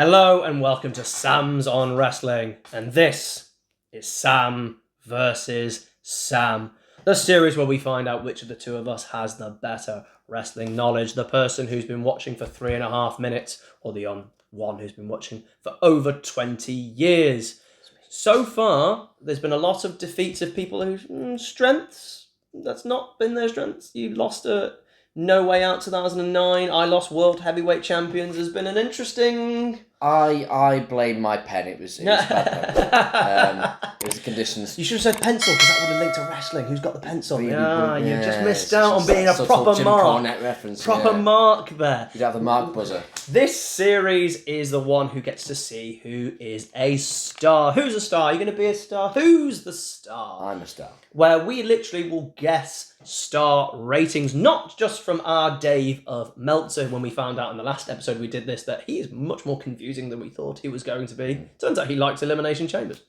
Hello and welcome to Sam's on Wrestling, and this is Sam versus Sam, the series where we find out which of the two of us has the better wrestling knowledge, the person who's been watching for 3.5 minutes, or the one who's been watching for over 20 years. So far, there's been a lot of defeats of people whose strengths, that's not been their strengths. You lost a No Way Out 2009. I lost World Heavyweight Champions. Has been an interesting... I blame my pen. It was bad. It was the conditions. You should have said pencil because that would have linked to wrestling. Who's got the pencil? Really You've just missed out on being a proper Jim mark. Cornette reference. Proper mark there. You'd have the mark buzzer. This series is the one who gets to see who is a star. Who's a star? Are you going to be a star? Who's the star? I'm a star. Where we literally will guess star ratings, not just from our Dave of Meltzer, when we found out in the last episode we did this that he is much more confusing than we thought he was going to be. Turns out he likes Elimination Chambers.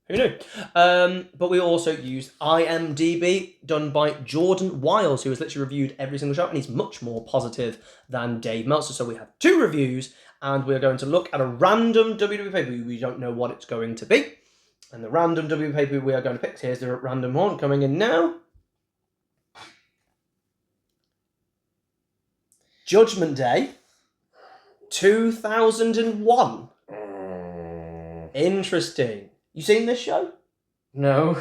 Who knew? But we also used imdb, done by Jordan Wiles, who has literally reviewed every single show, and he's much more positive than Dave Meltzer. So we have 2 reviews, and we're going to look at a random WWE pay-per-view. We don't know what it's going to be. And the random WWE pay-per-view we are going to pick, here's the random one coming in now. Judgment Day 2001. Interesting. You seen this show? No.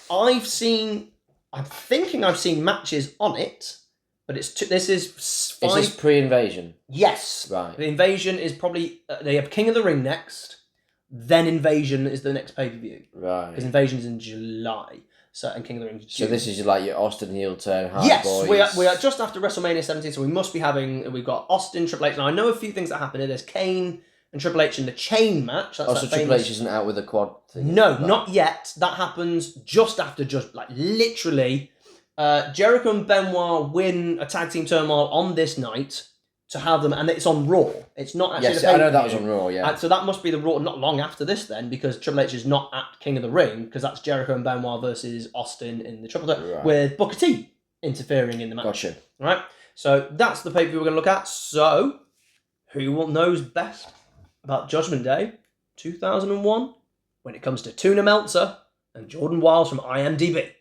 I'm thinking I've seen matches on it, but this is 5... Is this pre-invasion? Yes. Right. The Invasion is probably... they have King of the Ring next, then Invasion is the next pay-per-view. Right. Because Invasion is in July. And King of the Ring is June. So this is like your Austin heel turn, Hard Yes, Boys. we are just after WrestleMania 17, so we must be we've got Austin, Triple H. Now, I know a few things that happen here. There's Kane and Triple H in the chain match. That's so Triple H isn't out with a quad thing? No, not yet. That happens just after, literally, Jericho and Benoit win a tag team turmoil on this night to have them, and it's on Raw. It's not actually Yes, I know that was on Raw, yeah. So that must be the Raw, not long after this then, because Triple H is not at King of the Ring, because that's Jericho and Benoit versus Austin in the Triple Threat, Right. with Booker T interfering in the match. Gotcha. Right? So that's the pay-per-view we're going to look at. So, who knows best about Judgment Day 2001 when it comes to Tuna Meltzer and Jordan Wiles from imdb?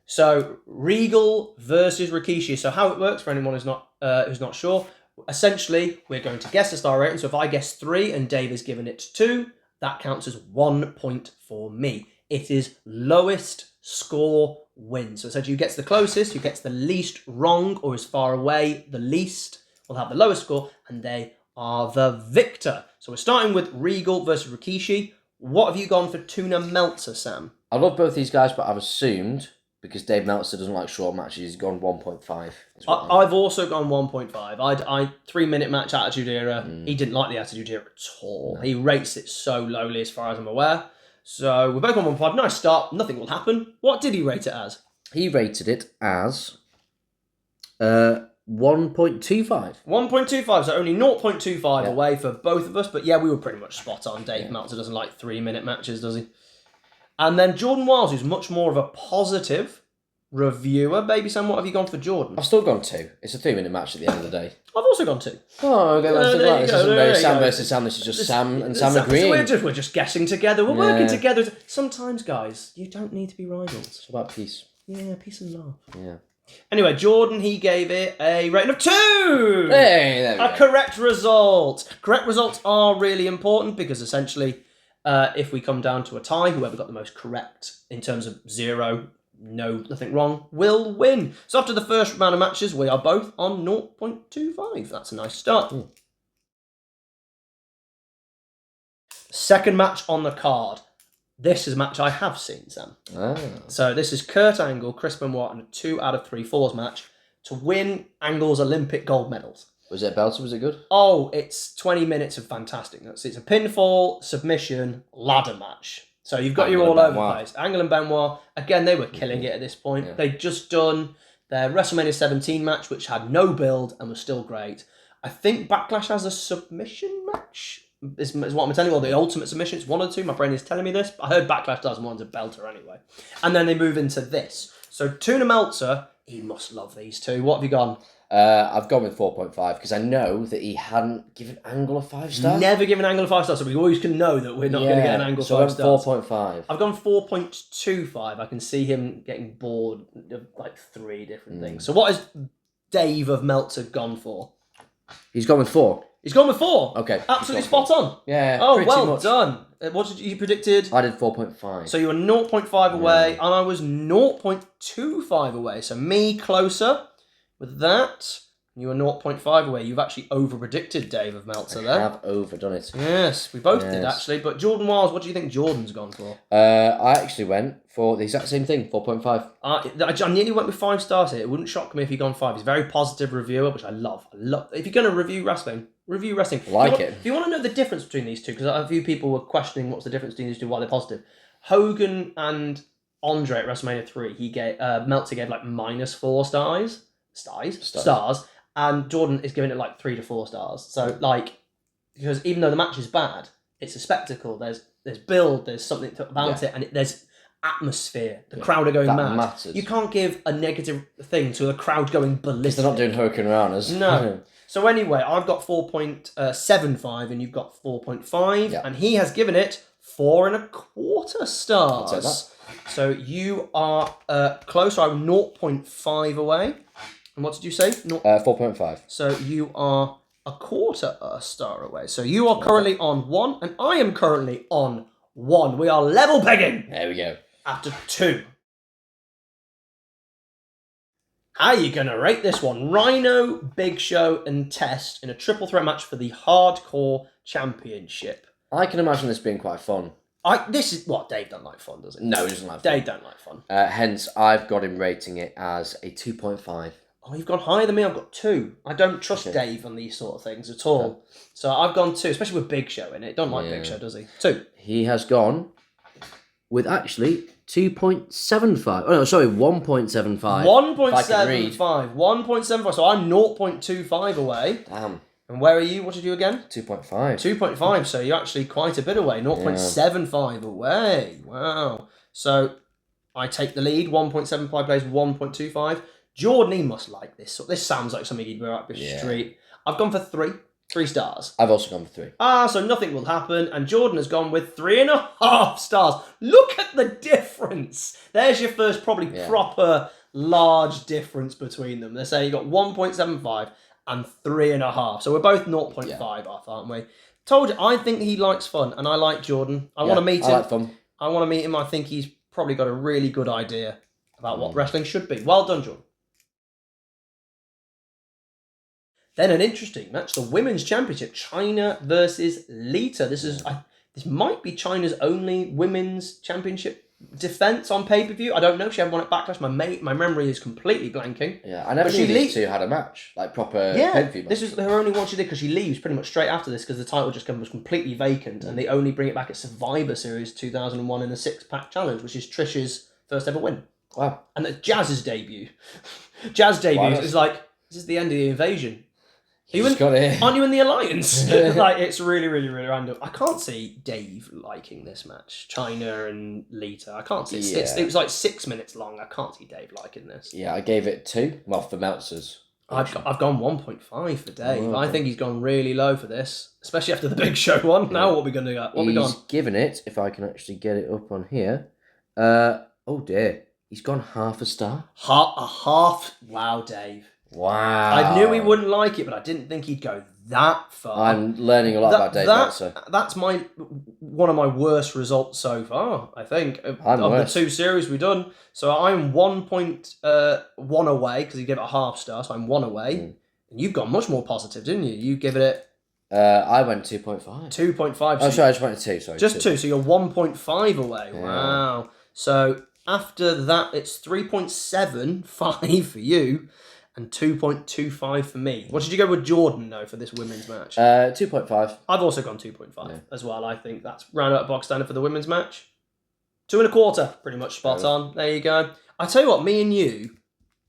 So, Regal versus Rikishi. So how it works for anyone who's not sure, essentially we're going to guess the star rating. So if I guess 3 and Dave is given it 2, that counts as 1 point for me. It is lowest score wins. So essentially who gets the closest, who gets the least wrong or is far away, the least will have the lowest score, and they are the victor. So we're starting with Regal versus Rikishi. What have you gone for Tuna Meltzer, Sam? I love both these guys, but I've assumed, because Dave Meltzer doesn't like short matches, he's gone 1.5. I've also gone 1.5. I 3-minute match Attitude Era. He didn't like the Attitude Era at all. No. He rates it so lowly as far as I'm aware. So we're both on 1.5. Nice start. Nothing will happen. What did he rate it as? He rated it as 1.25. 1.25, so only 0.25 away for both of us. But yeah, we were pretty much spot on. Dave Meltzer doesn't like 3-minute matches, does he? And then Jordan Wiles, who's much more of a positive reviewer. Baby Sam, what have you gone for Jordan? I've still gone 2. It's a 3-minute match at the end of the day. I've also gone 2. Oh, okay. This isn't very Sam versus Sam. This is just Sam and Sam agreeing. We're just guessing together. We're working together. Sometimes, guys, you don't need to be rivals. It's about peace. Yeah, peace and love. Yeah. Anyway, Jordan, he gave it a rating of 2! Hey, there we go. Correct result. Correct results are really important because essentially, if we come down to a tie, whoever got the most correct in terms of 0, nothing wrong, will win. So after the first round of matches, we are both on 0.25. That's a nice start. Second match on the card. This is a match I have seen, Sam. So this is Kurt Angle, Chris Benoit, and a 2 out of 3 falls match to win Angle's Olympic gold medals. Was it a belter? Was it good? Oh, it's 20 minutes of fantasticness. It's a pinfall, submission, ladder match. So you've got your all over the place. Angle and Benoit, again, they were killing it at this point. Yeah. They'd just done their WrestleMania 17 match, which had no build and was still great. I think Backlash has a submission match. Is what I'm telling you, or the ultimate submission. It's 1 or 2. My brain is telling me this. But I heard Backlash does, and one's a belter anyway. And then they move into this. So Tuna Meltzer, he must love these two. What have you gone? I've gone with 4.5 because I know that he hadn't given Angle a 5-star. Never given Angle a 5-star, so we always can know that we're not going to get an Angle 5 stars. So 4.5. I've gone 4.25. I can see him getting bored of like 3 different things. So what has Dave of Meltzer gone for? He's gone with 4. He's gone with 4. Okay. Absolutely spot on. Yeah. Oh, well done. What did you predicted? I did 4.5. So you were 0.5 away, and I was 0.25 away. So me closer with that. You were 0.5 away. You've actually over-predicted Dave of Meltzer there. I have overdone it. Yes, we both did actually. But Jordan Wiles, what do you think Jordan's gone for? I actually went for the exact same thing, 4.5. I nearly went with 5 stars here. It wouldn't shock me if he'd gone 5. He's a very positive reviewer, which I love. If you're going to review wrestling. If you want to know the difference between these two, because a few people were questioning what's the difference between these two, why they're positive. Hogan and Andre at WrestleMania 3, Meltzer gave like -4 stars. And Jordan is giving it like 3 to 4 stars. So like, because even though the match is bad, it's a spectacle. There's build. There's something about it, and there's atmosphere. The crowd are going mad. Matters. You can't give a negative thing to the crowd going ballistic. They're not doing Hurricane Ranas. No. So anyway, I've got 4.75, and you've got 4.5, and he has given it 4.25 stars. I'll take that. So you are closer. I'm 0.5 away. And what did you say? 4.5. So you are 1/4 star away. So you are currently on 1, and I am currently on 1. We are level pegging. There we go. After 2. How are you going to rate this one? Rhino, Big Show, and Test in a triple threat match for the Hardcore Championship. I can imagine this being quite fun. This is what Dave don't like fun, does he? No, he doesn't like fun. Dave don't like fun. Hence, I've got him rating it as a 2.5. Oh, you've gone higher than me. I've got 2. I don't trust Dave on these sort of things at all. Okay. So I've gone 2, especially with Big Show in it. Don't like Big Show, does he? 2. He has gone with actually 2.75. Oh no, sorry, 1.75. 1.75. 1.75. So I'm 0.25 away. Damn. And where are you? What did you again? 2.5. 2.5. So you're actually quite a bit away. 0.75 away. Wow. So I take the lead. 1.75 plays 1.25. Jordan, he must like this. So this sounds like something he'd wear up his street. I've gone for 3. 3 stars. I've also gone for 3. So nothing will happen. And Jordan has gone with 3.5 stars. Look at the difference. There's your first probably proper large difference between them. They're saying you got 1.75 and 3.5. So we're both 0.5 off, aren't we? Told you, I think he likes fun, and I like Jordan. I want to meet him. I like fun. I want to meet him. I think he's probably got a really good idea about what wrestling should be. Well done, Jordan. Then an interesting match, the Women's Championship, China versus Lita. This might be China's only Women's Championship defense on pay-per-view. I don't know. She had one at Backlash. My memory is completely blanking. Yeah, I never knew these two had a match, like proper pay-per-view match. This is her only one she did because she leaves pretty much straight after this because the title just was completely vacant and they only bring it back at Survivor Series 2001 in a 6-pack challenge, which is Trish's first ever win. Wow. And Jazz's debut. Jazz debut is like, this is the end of the invasion. Aren't you in the Alliance? Like, it's really, really, really random. I can't see Dave liking this match. China and Lita. I can't see it. It was like 6 minutes long. I can't see Dave liking this. Yeah, I gave it 2. Well, for Meltzer's. I've gone 1.5 for Dave. Oh, okay. I think he's gone really low for this, especially after the Big Show one. Yeah. Now what are we going to get? He's given it, if I can actually get it up on here. Oh dear. He's gone 1/2 star. Half? Wow, Dave. Wow. I knew he wouldn't like it, but I didn't think he'd go that far. I'm learning a lot about Dave Meltzer. That's one of my worst results so far, I think, of the 2 series we've done. So I'm 1.1 away, because he gave it a 1/2 star, so I'm 1 away. And you've gone much more positive, didn't you? You give it... I went 2.5. 2.5. Oh, sorry, I just went to 2, sorry. Just 2, so you're 1.5 away. Yeah. Wow. So after that, it's 3.75 for you. And 2.25 for me. What did you go with Jordan, though, for this women's match? 2.5. I've also gone 2.5 as well. I think that's round out box standard for the women's match. 2.25, pretty much spot on. There you go. I tell you what, me and you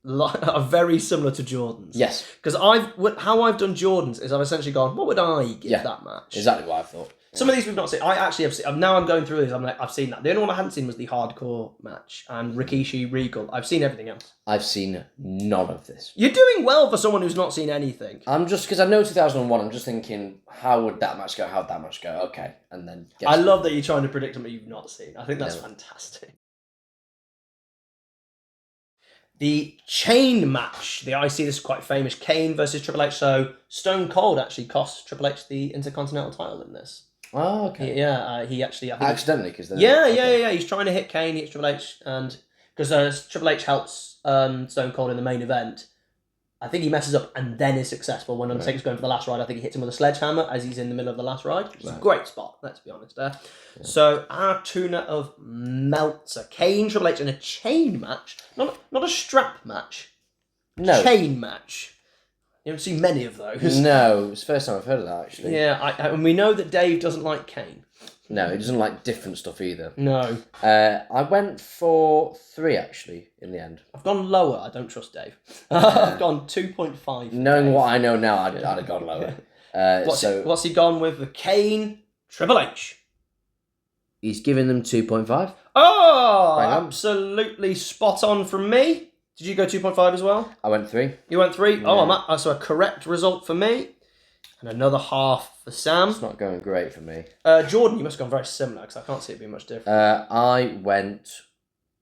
are very similar to Jordan's. Yes. Because how I've done Jordan's is I've essentially gone, what would I give that match? Exactly what I thought. Some of these we've not seen. I actually have seen. Now I'm going through this. I'm like, I've seen that. The only one I hadn't seen was the hardcore match and Rikishi Regal. I've seen everything else. I've seen none of this. You're doing well for someone who's not seen anything. I'm just, because I know 2001, I'm just thinking, how would that match go? How'd that match go? Okay. And then... I love that you're trying to predict something you've not seen. I think that's fantastic. The chain match. I see this is quite famous. Kane versus Triple H. So Stone Cold actually cost Triple H the Intercontinental title in this. Oh, okay. He actually... I think accidentally, because... Yeah. He's trying to hit Kane, he hits Triple H, and... Because Triple H helps Stone Cold in the main event. I think he messes up and then is successful. When Undertaker's going for the last ride, I think he hits him with a sledgehammer as he's in the middle of the last ride. It's a great spot, let's be honest there. Yeah. So, our tuna of Meltzer. Kane, Triple H in a chain match. Not a strap match. No. Chain match. You don't see many of those. No, it's the first time I've heard of that, actually. Yeah, and we know that Dave doesn't like Kane. No, he doesn't like different stuff either. No. I went for 3, actually, in the end. I've gone lower. I don't trust Dave. I've gone 2.5. Knowing Dave. what I know now, I'd have gone lower. What's he gone with? The Kane, Triple H. He's given them 2.5. Oh, absolutely spot on from me. Did you go 2.5 as well? I went 3. You went 3? Yeah. Oh, so a correct result for me. And another half for Sam. It's not going great for me. Jordan, you must have gone very similar, because I can't see it being much different. I went...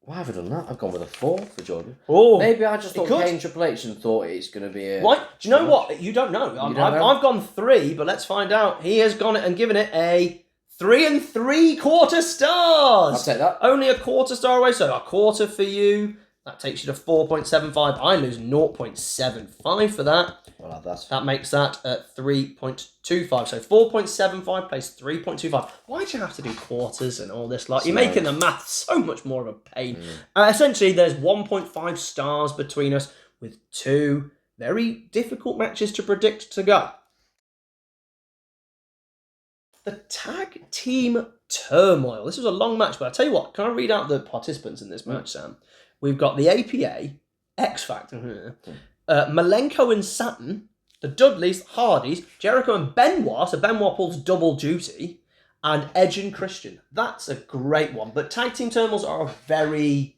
Why have I done that? I've gone with a 4 for Jordan. Oh, maybe I just thought Kane Triple H and thought it's going to be a... Why? Do you know what? You don't know. I've gone 3, but let's find out. He has gone and given it a 3 3/4 stars. I'll take that. Only a quarter star away, so a quarter for you. That takes you to 4.75. I lose 0.75 for that. Well, that's... That makes that at 3.25. So 4.75 plays 3.25. Why'd you have to do quarters and all this? You're making the math so much more of a pain. Essentially, there's 1.5 stars between us with 2 very difficult matches to predict to go. The tag team turmoil. This was a long match, but I'll tell you what. Can I read out the participants in this match, Sam? We've got the APA, X Factor, Malenko and Saturn, the Dudleys, Hardys, Jericho and Benoit, so Benoit pulls double duty, and Edge and Christian. That's a great one. But tag team turmoils are a very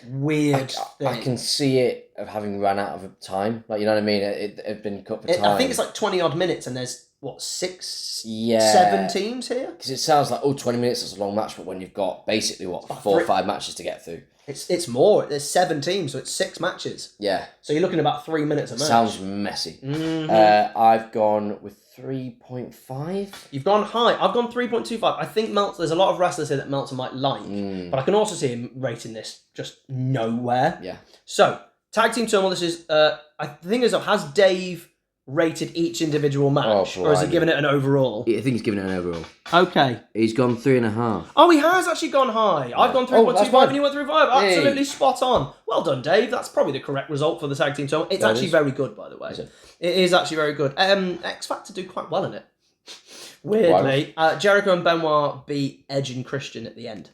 weird thing. I can see it of having run out of time. You know what I mean? It's been cut for time. I think it's 20 odd minutes, and there's, 7 teams here? Because it sounds like, 20 minutes is a long match, but when you've got basically, 4 or 5 matches to get through. It's more. There's 7 teams, so it's 6 matches. Yeah. So you're looking at about 3 minutes a match. Sounds messy. Mm-hmm. I've gone with 3.5. You've gone high. I've gone 3.25. I think Meltzer, there's a lot of wrestlers here that Meltzer might like, but I can also see him rating this just nowhere. Yeah. So, tag team turmoil, this is, I think has Dave rated each individual match, or has he given it an overall? I think he's given it an overall. Okay. He's gone 3.5. Oh, he has actually gone high. I've gone 3.25 and you went 3.5. Absolutely spot on. Well done, Dave. That's probably the correct result for the tag team turmoil. It's actually very good, by the way. It is actually very good. X Factor do quite well in it. Weirdly, Jericho and Benoit beat Edge and Christian at the end.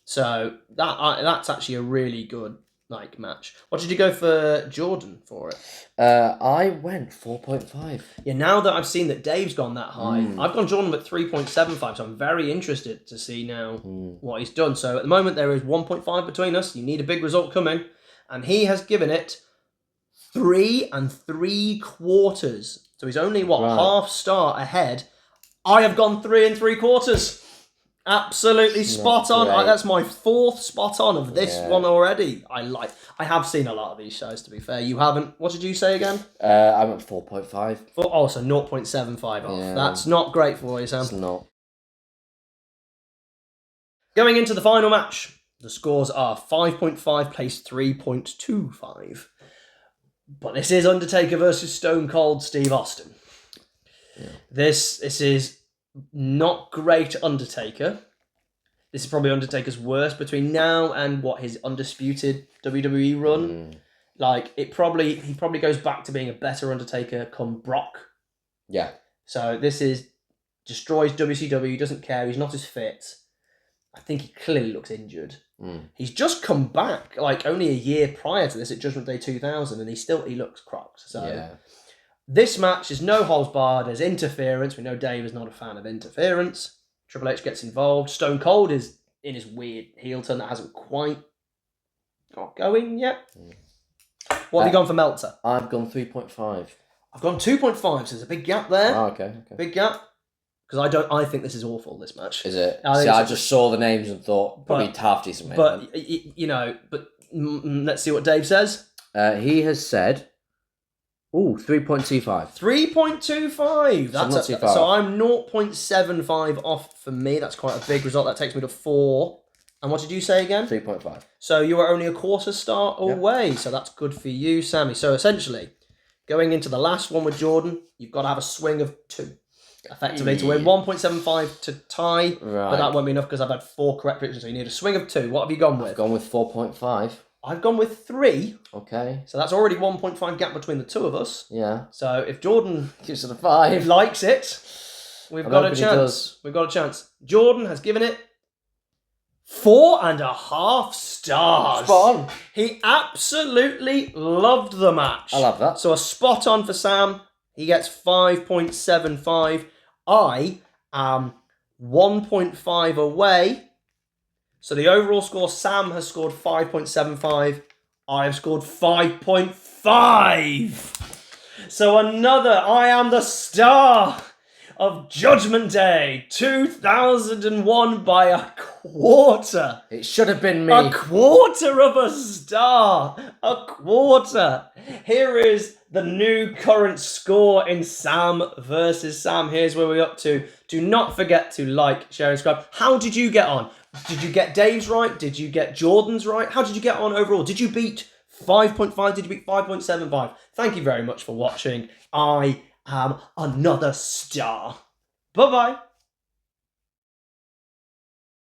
So that's actually a really good match. What did you go for Jordan for it? I went 4.5. Yeah, now that I've seen that Dave's gone that high, I've gone Jordan with 3.75, so I'm very interested to see now what he's done. So at the moment there is 1.5 between us. You need a big result coming, and he has given it 3 3/4. So he's only half star ahead. I have gone 3 3/4. Absolutely spot on. That's my 4th spot on of this one already. I have seen a lot of these shows, to be fair. You haven't. What did you say again? I went 4.5. Oh, so 0.75 off. Yeah. That's not great for you, Sam. It's not. Going into the final match, the scores are 5.5 plays 3.25. But this is Undertaker versus Stone Cold Steve Austin. Yeah. This is not great Undertaker. This is probably Undertaker's worst between now and his undisputed WWE run. He probably goes back to being a better Undertaker come Brock. Yeah. So this destroys WCW, doesn't care, he's not as fit. I think he clearly looks injured. He's just come back only a year prior to this at Judgment Day 2000, and he looks crocked. So This match is no holds barred. There's interference. We know Dave is not a fan of interference. Triple H gets involved. Stone Cold is in his weird heel turn that hasn't quite got going yet. What have you gone for Meltzer? I've gone 3.5. I've gone 2.5, so there's a big gap there. Oh, okay. Big gap. Because I think this is awful, this match. Is it? I just saw the names and thought, probably half decent main event. But, let's see what Dave says. He has said, 3.25. 3.25. So I'm 0.75 off for me. That's quite a big result. That takes me to 4. And what did you say again? 3.5. So you were only a quarter star away. So that's good for you, Sammy. So essentially, going into the last one with Jordan, you've got to have a swing of 2. Effectively to win. 1.75 to tie. Right. But that won't be enough because I've had 4 correct predictions. So you need a swing of 2. What have you gone with? I've gone with 4.5. I've gone with 3. Okay. So that's already 1.5 gap between the two of us. Yeah. So if Jordan gives it a 5, likes it, we've got a chance. We've got a chance. Jordan has given it 4.5 stars. Spot on. He absolutely loved the match. I love that. So a spot on for Sam. He gets 5.75. I am 1.5 away. So the overall score, Sam has scored 5.75. I have scored 5.5. So I am the star of Judgment Day 2001 by a quarter. It should have been me. A quarter of a star. A quarter. Here is the new current score in Sam versus Sam. Here's where we're up to. Do not forget to like, share, and subscribe. How did you get on? Did you get Dave's right? Did you get Jordan's right? How did you get on overall? Did you beat 5.5? Did you beat 5.75? Thank you very much for watching. I am another star. Bye-bye.